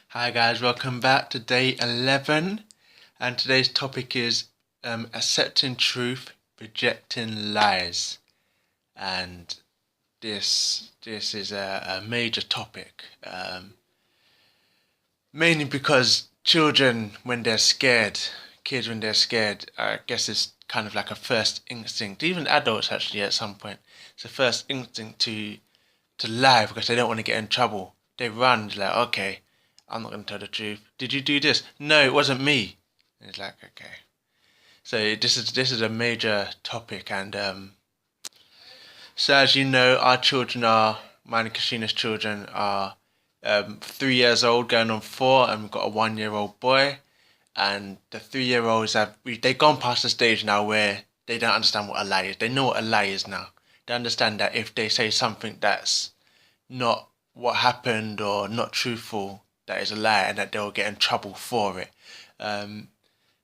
Hi guys, welcome back to day 11, and today's topic is accepting truth, rejecting lies. And this is a major topic, mainly because children, when they're scared, kids when they're scared, I guess it's kind of like a first instinct. Even adults actually at some point, it's a first instinct to lie because they don't want to get in trouble. They run, like, okay, I'm not going to tell the truth. Did you do this? No, it wasn't me. And it's like, okay. So this is a major topic, and so as you know, our children are mine and Kashina's children are 3 years old, going on 4, and we've got a 1 year old boy. And the 3 year olds they've gone past the stage now where they don't understand what a lie is. They know what a lie is now. They understand that if they say something that's not what happened or not truthful, that is a lie, and that they'll get in trouble for it. Um,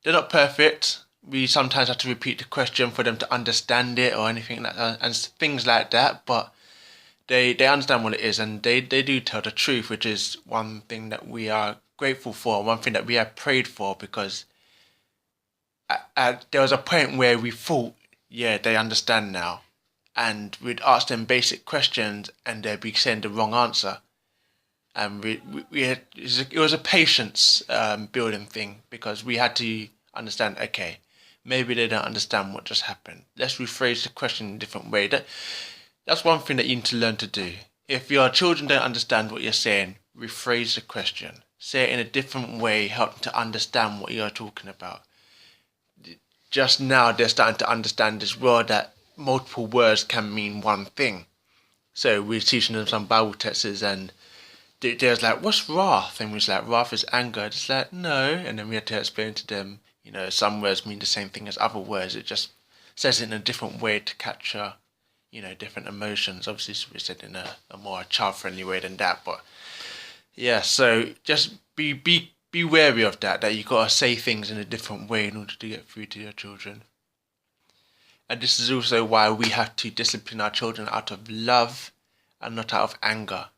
they're not perfect. We sometimes have to repeat the question for them to understand it or anything like that, and things like that. But they understand what it is, and they do tell the truth, which is one thing that we are grateful for. One thing that we have prayed for, because there was a point where we thought, yeah, they understand now, and we'd ask them basic questions, and they'd be saying the wrong answer. And we had, it was a patience building thing, because we had to understand, okay, maybe they don't understand what just happened. Let's rephrase the question in a different way. That's one thing that you need to learn to do. If your children don't understand what you're saying, rephrase the question. Say it in a different way, help them to understand what you're talking about. Just now they're starting to understand as well that multiple words can mean one thing. So we're teaching them some Bible texts, and they was like, "What's wrath?" And we was like, "Wrath is anger." It's like, no. And then we had to explain to them, some words mean the same thing as other words. It just says it in a different way to capture, different emotions. Obviously, we said in a more child-friendly way than that. But yeah, so just be wary of that. That you gotta say things in a different way in order to get through to your children. And this is also why we have to discipline our children out of love and not out of anger.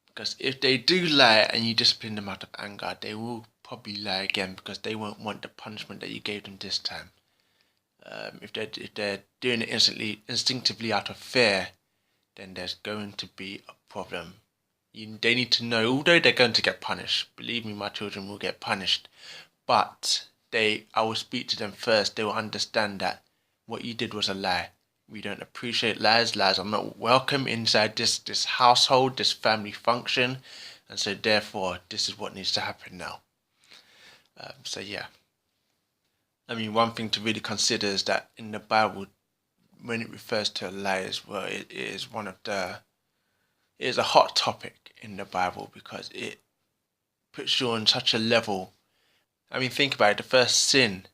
Because if they do lie and you discipline them out of anger, they will probably lie again, because they won't want the punishment that you gave them this time. If they're doing it instinctively out of fear, then there's going to be a problem. They need to know, although they're going to get punished. Believe me, my children will get punished, but I will speak to them first. They will understand that what you did was a lie. We don't appreciate lies. Lies are not welcome inside this household, this family function, and so therefore this is what needs to happen now. So yeah, I mean, one thing to really consider is that in the Bible, when it refers to a lie as well, it is it is a hot topic in the Bible, because it puts you on such a level. I mean, think about it. The first sin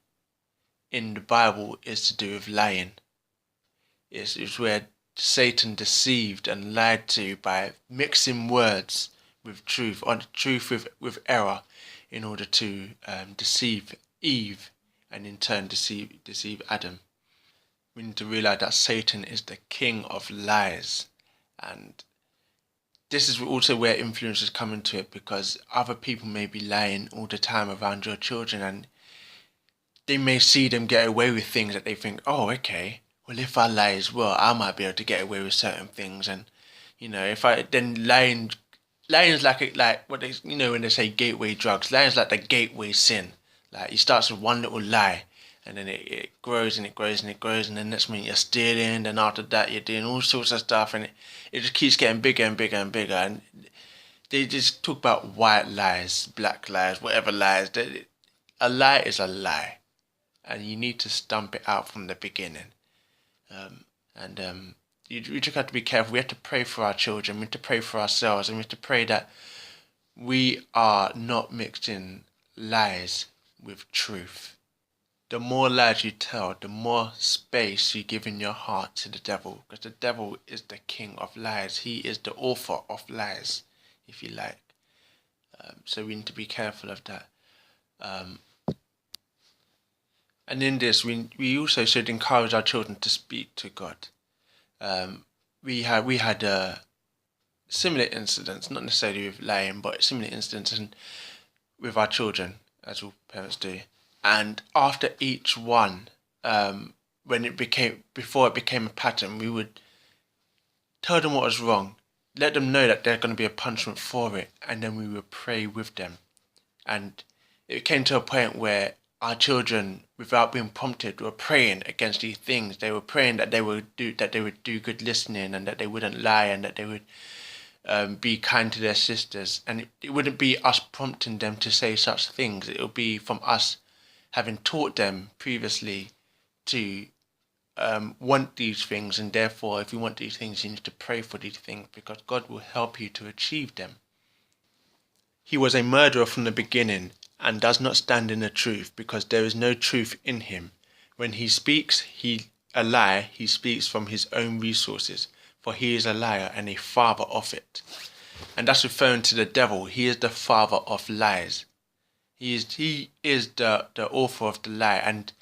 in the Bible is to do with lying. It's where Satan deceived and lied to by mixing words with truth, or truth with error, in order to deceive Eve, and in turn deceive Adam. We need to realize that Satan is the king of lies, and this is also where influences come into it, because other people may be lying all the time around your children, and they may see them get away with things that they think, oh, okay, well, if I lie as well, I might be able to get away with certain things. And if I then lying is like what they when they say gateway drugs. Lying is like the gateway sin. Like, it starts with one little lie, and then it grows and it grows and it grows, and then next minute you're stealing, and after that you're doing all sorts of stuff, and it just keeps getting bigger and bigger and bigger. And they just talk about white lies, black lies, whatever lies. A lie is a lie, and you need to stump it out from the beginning. And we just have to be careful. We have to pray for our children. We have to pray for ourselves, and we have to pray that we are not mixing lies with truth. The more lies you tell, the more space you give in your heart to the devil, because the devil is the king of lies. He is the author of lies, if you like. So we need to be careful of that. Um, and in this, we also should encourage our children to speak to God. Um, we had similar incidents, not necessarily with lying, but similar incidents with our children, as all parents do. And after each one, before it became a pattern, we would tell them what was wrong, let them know that there's going to be a punishment for it, and then we would pray with them. And it came to a point where our children, without being prompted, were praying against these things. They were praying that they would do good listening, and that they wouldn't lie, and that they would be kind to their sisters. And it wouldn't be us prompting them to say such things. It would be from us having taught them previously to want these things, and therefore, if you want these things, you need to pray for these things, because God will help you to achieve them. He was a murderer from the beginning, and does not stand in the truth, because there is no truth in him. When he speaks a lie, he speaks from his own resources, for he is a liar and a father of it. And that's referring to the devil. He is the father of lies. He is the author of the lie, and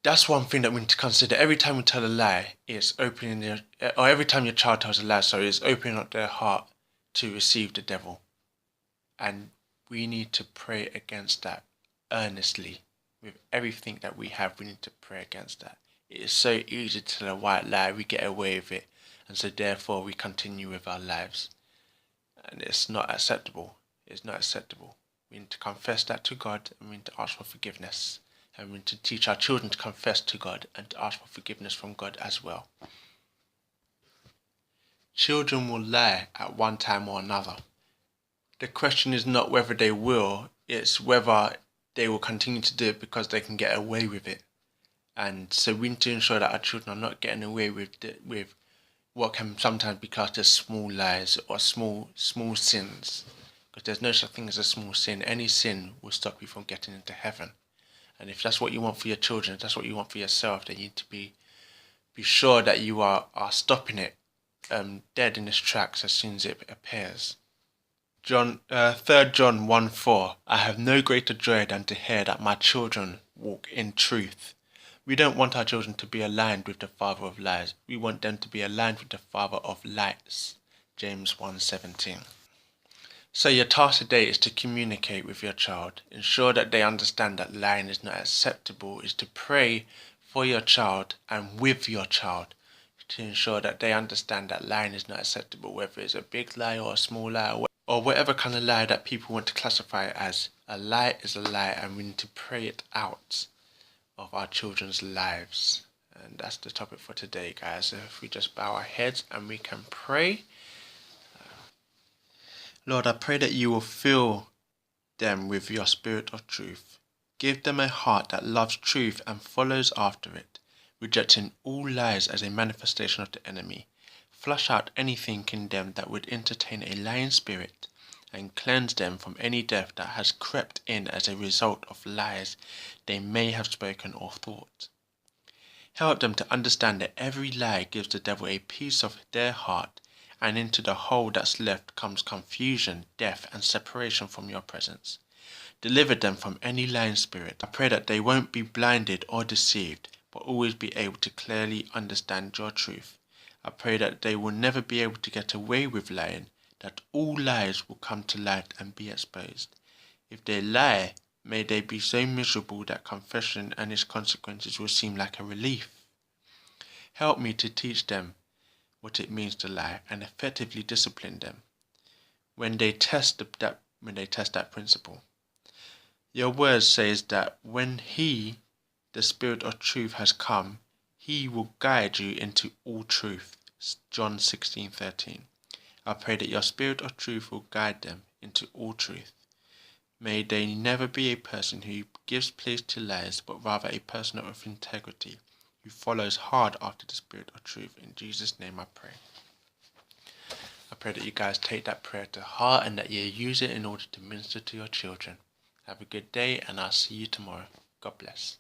that's one thing that we need to consider. Every time we tell a lie, it's opening or every time your child tells a lie, it's opening up their heart to receive the devil. And we need to pray against that earnestly. With everything that we have, we need to pray against that. It is so easy to tell a white lie, we get away with it, and so therefore we continue with our lives. And it's not acceptable. It's not acceptable. We need to confess that to God, and we need to ask for forgiveness. And we need to teach our children to confess to God and to ask for forgiveness from God as well. Children will lie at one time or another. The question is not whether they will, it's whether they will continue to do it because they can get away with it. And so we need to ensure that our children are not getting away with what can sometimes be classed as small lies or small sins. Because there's no such thing as a small sin. Any sin will stop you from getting into heaven. And if that's what you want for your children, if that's what you want for yourself, then you need to be sure that you are stopping it dead in its tracks as soon as it appears. 3 John 1:4. I have no greater joy than to hear that my children walk in truth. We don't want our children to be aligned with the father of lies. We want them to be aligned with the father of lights. James 1:17. So your task today is to communicate with your child. Ensure that they understand that lying is not acceptable. Is to pray for your child and with your child to ensure that they understand that lying is not acceptable, whether it's a big lie or a small lie or whatever kind of lie that people want to classify it as. A lie is a lie, and we need to pray it out of our children's lives. And that's the topic for today, guys. So if we just bow our heads and we can pray. Lord, I pray that you will fill them with your spirit of truth. Give them a heart that loves truth and follows after it, rejecting all lies as a manifestation of the enemy. Flush out anything in them that would entertain a lying spirit, and cleanse them from any death that has crept in as a result of lies they may have spoken or thought. Help them to understand that every lie gives the devil a piece of their heart, and into the hole that's left comes confusion, death, and separation from your presence. Deliver them from any lying spirit. I pray that they won't be blinded or deceived, but always be able to clearly understand your truth. I pray that they will never be able to get away with lying, that all lies will come to light and be exposed. If they lie, may they be so miserable that confession and its consequences will seem like a relief. Help me to teach them what it means to lie and effectively discipline them when they test that principle. Your word says that when He, the Spirit of truth, has come, He will guide you into all truth. John 16:13. I pray that your Spirit of truth will guide them into all truth. May they never be a person who gives place to lies, but rather a person of integrity, who follows hard after the Spirit of truth. In Jesus' name I pray. I pray that you guys take that prayer to heart and that you use it in order to minister to your children. Have a good day, and I'll see you tomorrow. God bless.